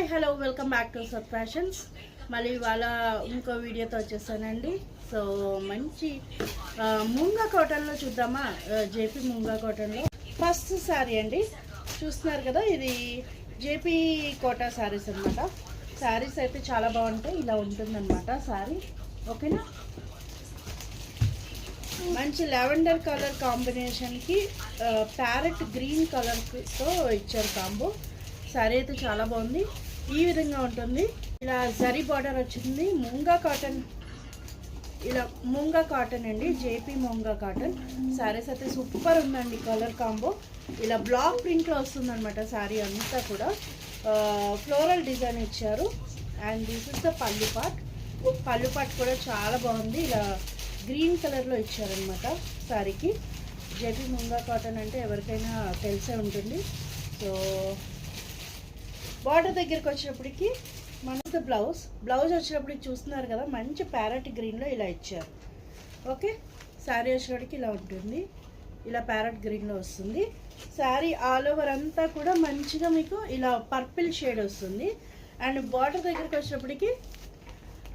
Hi hello welcome back to sir fashions. మళ్ళీ ఇవాళ ఇంకో వీడియోతో వచ్చేసానండి. సో మంచి ముంగా కాటన్లో చూద్దామా. జేపీ ముంగా కాటన్లో ఫస్ట్ శారీ అండి. చూస్తున్నారు కదా, ఇది జేపీ కోటా శారీస్ అనమాట. శారీస్ అయితే చాలా బాగుంటాయి. ఇలా ఉంటుందన్నమాట శారీ. ఓకేనా, మంచి లావెండర్ కలర్ కాంబినేషన్కి ప్యారెట్ గ్రీన్ కలర్తో ఇచ్చారు కాంబో. శారీ అయితే చాలా బాగుంది. ఈ విధంగా ఉంటుంది. ఇలా జరీ బార్డర్ వచ్చింది. ముంగా కాటన్, ఇలా ముంగా కాటన్ అండి, జేపీ ముంగా కాటన్. శారీస్ అయితే సూపర్ ఉందండి. కలర్ కాంబో ఇలా బ్లాక్ ప్రింట్లో వస్తుందన్నమాట. శారీ అంతా కూడా ఫ్లోరల్ డిజైన్ ఇచ్చారు. అండ్ దిస్ ఇస్ ద పళ్ళు పార్ట్. పళ్ళు పార్ట్ కూడా చాలా బాగుంది. ఇలా గ్రీన్ కలర్లో ఇచ్చారనమాట శారీకి. జేపీ ముంగా కాటన్ అంటే ఎవరికైనా తెలిసే ఉంటుంది. సో బార్డర్ దగ్గరికి వచ్చినప్పటికి మన బ్లౌజ్ వచ్చినప్పటికి చూస్తున్నారు కదా, మంచి ప్యారెట్ గ్రీన్లో ఇలా ఇచ్చారు. ఓకే, శారీ వచ్చినప్పటికి ఇలా ఉంటుంది. ఇలా ప్యారెట్ గ్రీన్లో వస్తుంది. శారీ ఆల్ ఓవర్ అంతా కూడా మంచిగా మీకు ఇలా పర్పుల్ షేడ్ వస్తుంది. అండ్ బార్డర్ దగ్గరికి వచ్చినప్పటికి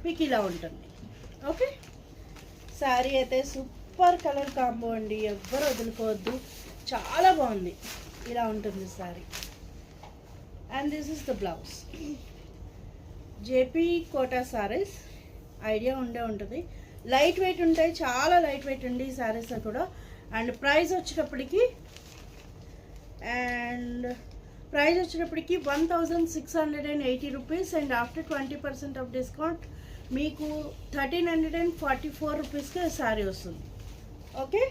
మీకు ఇలా ఉంటుంది. ఓకే, శారీ అయితే సూపర్ కలర్ కాంబో అండి, ఎవ్వరు వదులుకోవద్దు. చాలా బాగుంది. ఇలా ఉంటుంది sari. And this is the blouse. JP Kota saris idea ఉంటుంది. లైట్ వెయిట్ ఉంటాయి, చాలా లైట్ వెయిట్ ఉంది ఈ శారీస్ కూడా. అండ్ ప్రైస్ వచ్చేటప్పటికి 1680 rupees. And after 20% of discount మీకు 1344 రూపీస్కి శారీ వస్తుంది. Okay,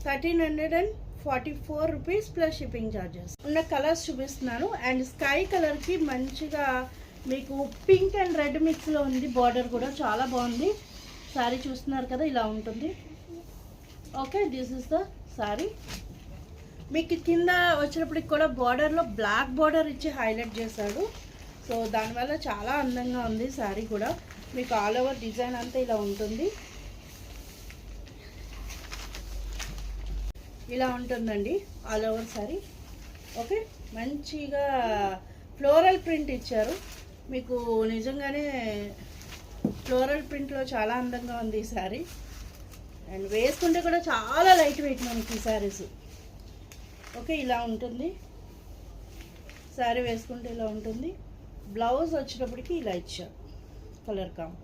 1344 rupees plus shipping charges. ఉన్న కలర్స్ చూపిస్తున్నాను. అండ్ స్కై కలర్కి మంచిగా మీకు పింక్ అండ్ రెడ్ మిక్స్లో ఉంది. బార్డర్ కూడా చాలా బాగుంది. శారీ చూస్తున్నారు కదా, ఇలా ఉంటుంది. Okay, this is the sari. మీకు కింద వచ్చినప్పటికి కూడా బార్డర్లో బ్లాక్ బార్డర్ ఇచ్చి హైలైట్ చేశాడు. సో దానివల్ల చాలా అందంగా ఉంది శారీ కూడా. మీకు ఆల్ ఓవర్ డిజైన్ అంతా ఇలా ఉంటుంది. ఇలా ఉంటుందండి ఆల్ ఓవర్ శారీ. ఓకే, మంచిగా ఫ్లోరల్ ప్రింట్ ఇచ్చారు. మీకు నిజంగానే ఫ్లోరల్ ప్రింట్లో చాలా అందంగా ఉంది ఈ శారీ. అండ్ వేసుకుంటే కూడా చాలా లైట్ వెయిట్ మనకి ఈ శారీస్. ఓకే, ఇలా ఉంటుంది శారీ. వేసుకుంటే ఇలా ఉంటుంది. బ్లౌజ్ వచ్చేటప్పటికి ఇలా ఇచ్చారు కలర్ కాంబో.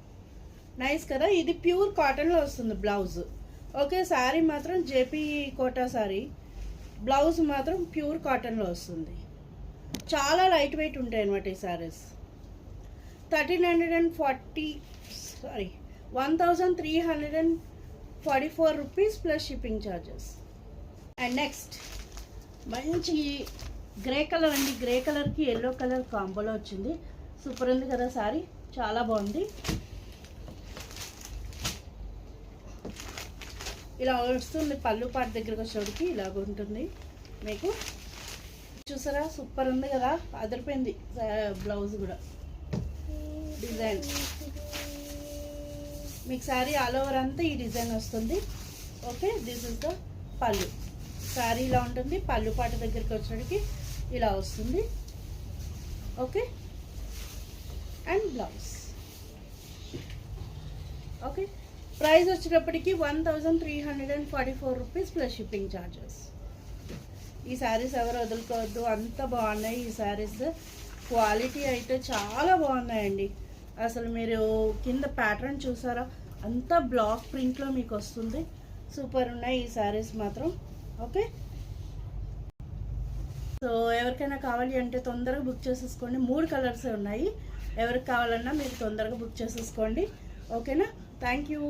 నైస్ కదా. ఇది ప్యూర్ కాటన్లో వస్తుంది బ్లౌజ్. ఓకే, శారీ మాత్రం జేపీ కోటా శారీ, బ్లౌజ్ మాత్రం ప్యూర్ కాటన్లో వస్తుంది. చాలా లైట్ వెయిట్ ఉంటాయి అన్నమాట ఈ saris. 1344 rupees plus shipping charges. And next మంచి గ్రే కలర్ అండి. గ్రే కలర్కి ఎల్లో కలర్ కాంబోలో వచ్చింది. సూపర్ ఉంది కదా శారీ, చాలా బాగుంది. ఇలా వస్తుంది. పళ్ళు పాటు దగ్గరకు వచ్చేటికి ఇలాగ ఉంటుంది మీకు. చూసారా, సూపర్ ఉంది కదా, అదిరిపోయింది. బ్లౌజ్ కూడా డిజైన్ మీకు శారీ ఆల్ ఓవర్ అంతా ఈ డిజైన్ వస్తుంది. ఓకే, దిస్ ఇస్ ద పళ్ళు. శారీ ఇలా ఉంటుంది. పళ్ళు పాటు దగ్గరికి వచ్చేటికి ఇలా వస్తుంది. Okay, and blouse. Okay, price వచ్చేటప్పటికి 1344 రూపీస్ ప్లస్ షిప్పింగ్ ఛార్జెస్. ఈ శారీస్ ఎవరు వదులుకోవద్దు, అంత బాగున్నాయి ఈ శారీస్. క్వాలిటీ అయితే చాలా బాగున్నాయండి. అసలు మీరు కింద ప్యాటర్న్ చూసారా, అంతా బ్లాక్ ప్రింట్లో మీకు వస్తుంది. సూపర్ ఉన్నాయి ఈ శారీస్ మాత్రం. ఓకే, సో ఎవరికైనా కావాలి అంటే తొందరగా బుక్ చేసేసుకోండి. 3 కలర్సే ఉన్నాయి. ఎవరికి కావాలన్నా మీరు తొందరగా బుక్ చేసేసుకోండి. ఓకేనా, థ్యాంక్ యూ.